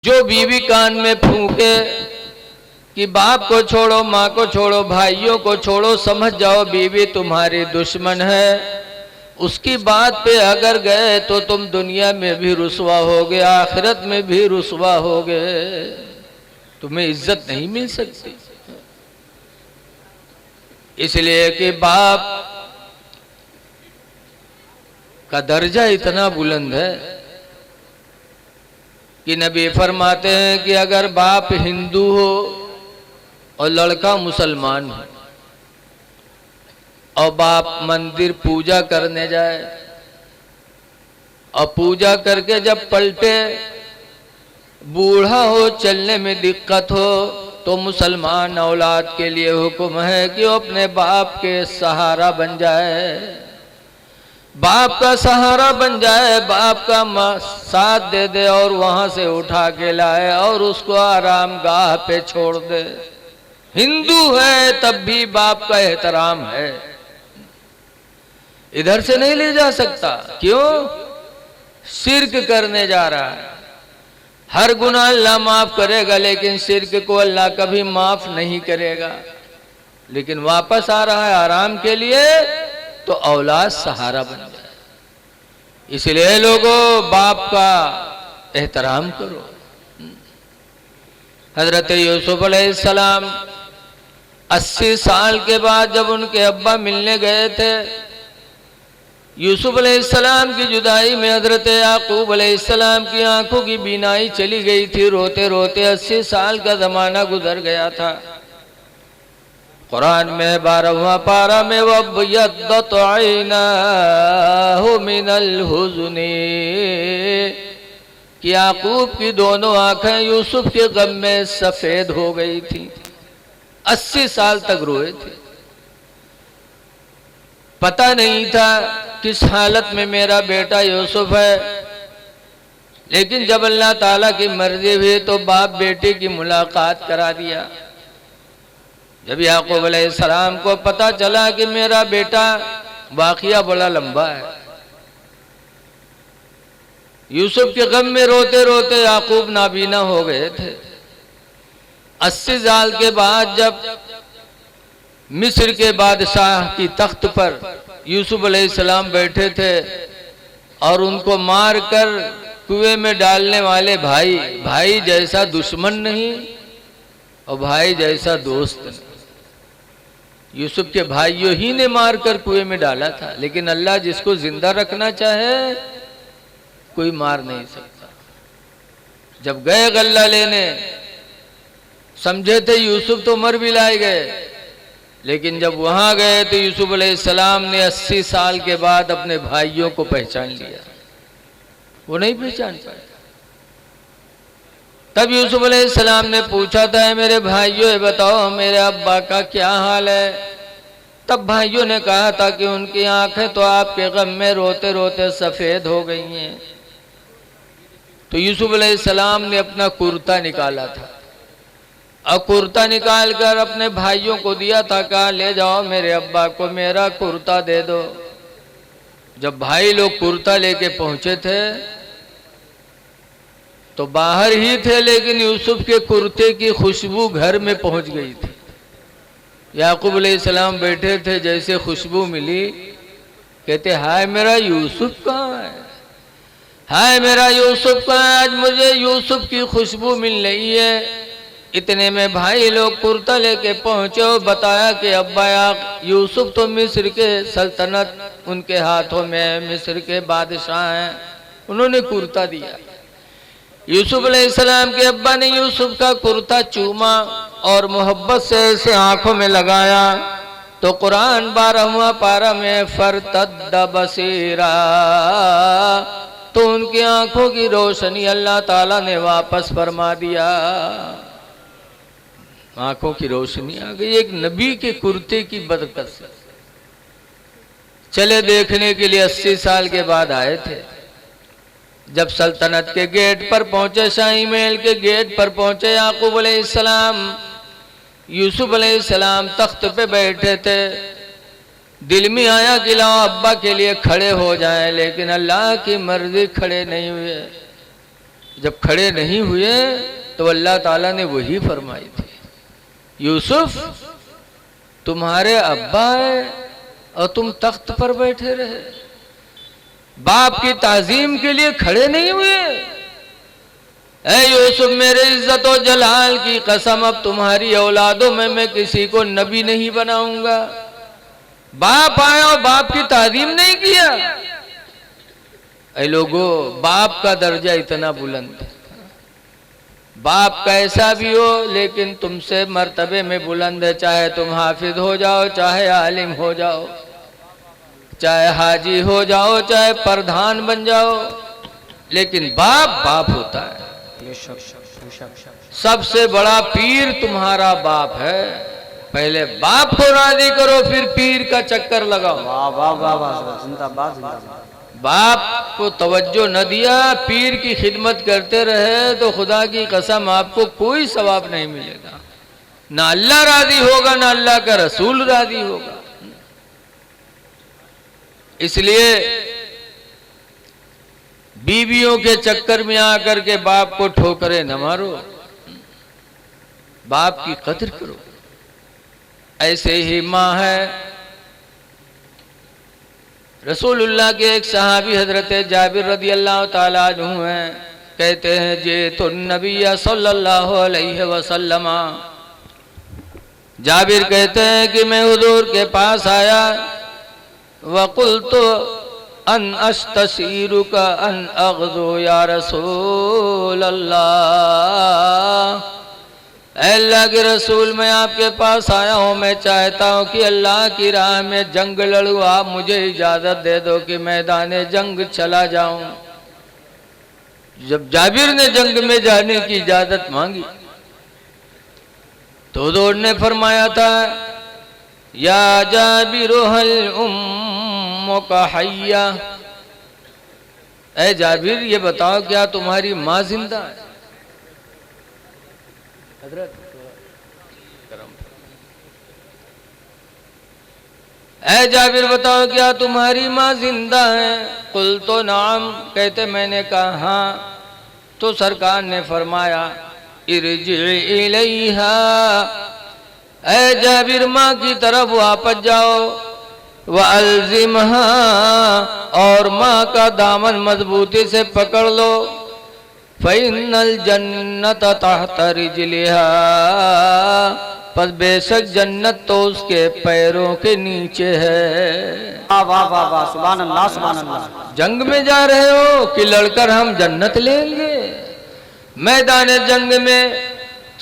जो बीवी कान में फूंके कि बाप को छोड़ो, माँ को छोड़ो, भाइयों को छोड़ो, समझ जाओ बीवी तुम्हारी दुश्मन है, उसकी बात पे अगर गए तो तुम दुनिया में भी रुसवा होगे, आखिरत में भी रुसवा होगे, तुम्हें इज्जत नहीं मिल सकती। इसलिए कि बाप का दर्जा इतना बुलंद है कि नबी फरमाते हैं कि अगर बाप हिंदू हो और लड़का मुसलमान हो और बाप मंदिर पूजा करने जाए और पूजा करके जब पलटे, बूढ़ा हो, चलने में दिक्कत हो, तो मुसलमान औलाद के लिए हुक्म है कि वो अपने बाप के सहारा बन जाए, बाप का सहारा बन जाए, बाप का साथ दे दे और वहां से उठा के लाए और उसको आराम गाह पे छोड़ दे। हिंदू है तब भी बाप का एहतराम है, इधर से नहीं ले जा सकता। क्यों? शिर्क करने जा रहा है। हर गुनाह अल्लाह माफ करेगा, लेकिन शिर्क को अल्लाह कभी माफ नहीं करेगा। लेकिन वापस आ रहा है आराम के लिए, तो औलाद सहारा बन जाए। इसलिए लोगों, बाप का एहतराम करो। हजरत यूसुफ अलैहिस्सलाम 80 साल के बाद जब उनके अब्बा मिलने गए थे, यूसुफ अलैहिस्सलाम की जुदाई में हजरत याकूब अलैहिस्सलाम की आंखों की बीनाई चली गई थी। रोते रोते 80 साल का जमाना गुजर गया था। कुरान में 12वां पारा में वब्यद्दत ऐनाहु मिनल हुज़्नि, कि याकूब की दोनों आंखें यूसुफ के गम में सफेद हो गई थी। 80 साल तक रोए थे। पता नहीं था किस हालत में मेरा बेटा यूसुफ है, लेकिन जब अल्लाह ताला की मर्जी हुई तो बाप बेटे की मुलाकात करा दिया। जब याकूब अलैहिस्सलाम को पता चला कि मेरा बेटा, वाक़िया बड़ा लंबा है, यूसुफ के गम में रोते रोते याकूब नाबीना हो गए थे। 80 साल के बाद जब मिस्र के बादशाह की तख्त पर यूसुफ अलैहिस्सलाम बैठे थे और उनको मारकर कुएं में डालने वाले भाई, भाई जैसा दुश्मन नहीं और भाई जैसा दोस्त नहीं, यूसुफ के भाइयों ही ने मारकर कुएं में डाला था। लेकिन अल्लाह जिसको जिंदा रखना चाहे कोई मार नहीं सकता। जब गए गल्ला लेने, समझे थे यूसुफ तो मर भी लाए गए, लेकिन जब वहां गए तो यूसुफ अलैहिस्सलाम ने 80 साल के बाद अपने भाइयों को पहचान लिया। वो नहीं पहचान पाए। तब यूसुफ अलैहिस्सलाम ने पूछा था, मेरे भाइयों बताओ मेरे अब्बा का क्या हाल है? तब भाइयों ने कहा था कि उनकी आंखें तो आपके गम में रोते रोते सफेद हो गई हैं। तो यूसुफ अलैहिस्सलाम ने अपना कुर्ता निकाला था और कुर्ता निकाल कर अपने भाइयों को दिया था, कहा ले जाओ मेरे अब्बा को मेरा कुर्ता दे दो। जब भाई लोग कुर्ता लेके पहुंचे थे तो बाहर ही थे, लेकिन यूसुफ के कुर्ते की खुशबू घर में पहुंच गई थी। याकूब अलैहिस्सलाम बैठे थे, जैसे खुशबू मिली, कहते हाय मेरा यूसुफ कहाँ है, हाय मेरा यूसुफ कहाँ है, आज मुझे यूसुफ की खुशबू मिल रही है। इतने में भाई लोग कुर्ता लेके पहुंचे और बताया कि अब्बा यूसुफ तो मिस्र के सल्तनत उनके हाथों में, मिस्र के बादशाह हैं, उन्होंने कुर्ता दिया। यूसुफ अलैहिस्सलाम के अब्बा ने यूसुफ का कुर्ता चूमा और मोहब्बत से ऐसे आंखों में लगाया तो कुरान 12वां पारा में फरतद्द बसीरा, तो उनकी आंखों की रोशनी अल्लाह ताला ने वापस फरमा दिया। आंखों की रोशनी आ गई एक नबी के कुर्ते की बरकत से। चले देखने के लिए 80 साल के बाद आए थे। जब सल्तनत के गेट पर पहुंचे, शाही महल के गेट पर पहुंचे, याकूब अलैहिस्सलाम, यूसुफ अलैहिस्सलाम तख्त पे बैठे थे। दिल में आया कि लाओ अब्बा के लिए खड़े हो जाएं, लेकिन अल्लाह की मर्जी खड़े नहीं हुए। जब खड़े नहीं हुए तो अल्लाह ताला ने वही फरमाई थी, यूसुफ तुम्हारे अब्बा है और तुम तख्त पर बैठे रहे, बाप की ताजीम के लिए खड़े नहीं हुए। ऐ यूसुफ मेरे इज्जत और जलाल की कसम, अब तुम्हारी औलादों में मैं किसी को नबी नहीं बनाऊंगा। बाप आया और बाप की ताजीम नहीं किया। ऐ लोगों, बाप का दर्जा इतना बुलंद है, बाप कैसा भी हो लेकिन तुमसे मर्तबे में बुलंद है। चाहे तुम हाफिज हो जाओ, चाहे आलिम हो जाओ, चाहे हाजी हो जाओ, चाहे प्रधान बन जाओ, लेकिन बाप बाप होता है। सबसे बड़ा पीर तुम्हारा बाप है। पहले बाप को राजी करो, फिर पीर का चक्कर लगाओ। जिंदाबाद जिंदाबाद। बाप को तवज्जो न दिया, पीर की खिदमत करते रहे तो खुदा की कसम आपको कोई सवाब नहीं मिलेगा। ना अल्लाह राजी होगा, ना अल्लाह का रसूल राजी होगा। इसलिए बीवियों के चक्कर में आकर के बाप को ठोकरे न मारो, बाप की कदर करो। ऐसे ही माँ है। रसूलुल्लाह के एक सहाबी हजरत जाबिर रदी अल्लाह ताला अन्हु हैं, कहते हैं जे तो नबी सल्लल्लाहु अलैहि वसल्लम, जाबिर कहते हैं कि मैं हुजूर के पास आया, वक़ुल्तु अन अस्तशीरुका अन अग़ज़ु या रसूल अल्लाह। अल्लाह के रसूल, मैं आपके पास आया हूँ, मैं चाहता हूँ कि अल्लाह की राह में जंग लड़ूँ, आप मुझे इजाज़त दे दो कि मैदान जंग चला जाऊँ। जब जाबिर ने जंग में जाने की इजाज़त मांगी तो हुज़ूर ने फरमाया था, या जाबिर हल उम्मुका हय्या। ऐ जाबिर, ये बताओ क्या तुम्हारी माँ जिंदा है? ऐ जाबिर बताओ क्या तुम्हारी माँ जिंदा है? कुल तो नाम, कहते मैंने कहा हाँ। तो सरकार ने फरमाया, इरजी इलैहा, ऐ जाबिर माँ की तरफ वापस जाओ, व अलजिमहा, और माँ का दामन मजबूती से पकड़ लो, फ़इन्नल जन्नत तहत रिजलिहा, पर बेशक जन्नत तो उसके पैरों के नीचे है। वाह वाह वाह वाह, सुभान अल्लाह सुभान अल्लाह। जंग में जा रहे हो कि लड़कर हम जन्नत लेंगे? मैदान जंग में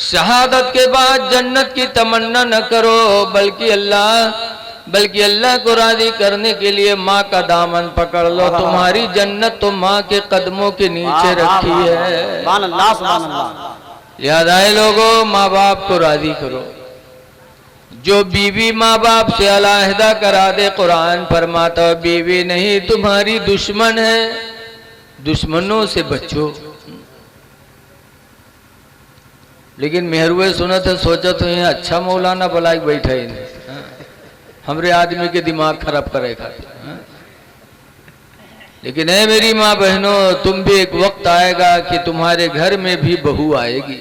शहादत के बाद जन्नत की तमन्ना न करो, बल्कि अल्लाह को राजी करने के लिए माँ का दामन पकड़ लो। तुम्हारी जन्नत तो माँ के कदमों के नीचे रखी है। सुभान अल्लाह सुभान अल्लाह। लिहाजा लोगों, माँ बाप को राजी करो। जो बीवी माँ बाप से अलहदा करा दे, कुरान फरमाता बीवी नहीं तुम्हारी दुश्मन है, दुश्मनों से बचो। लेकिन मेहरुए सुनत है, सोचत है अच्छा मौलाना बुलाई बैठा ही हमरे आदमी के दिमाग खराब करेगा। लेकिन है मेरी माँ बहनों, तुम भी एक वक्त आएगा कि तुम्हारे घर में भी बहू आएगी।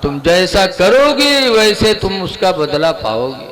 तुम जैसा करोगी वैसे तुम उसका बदला पाओगी।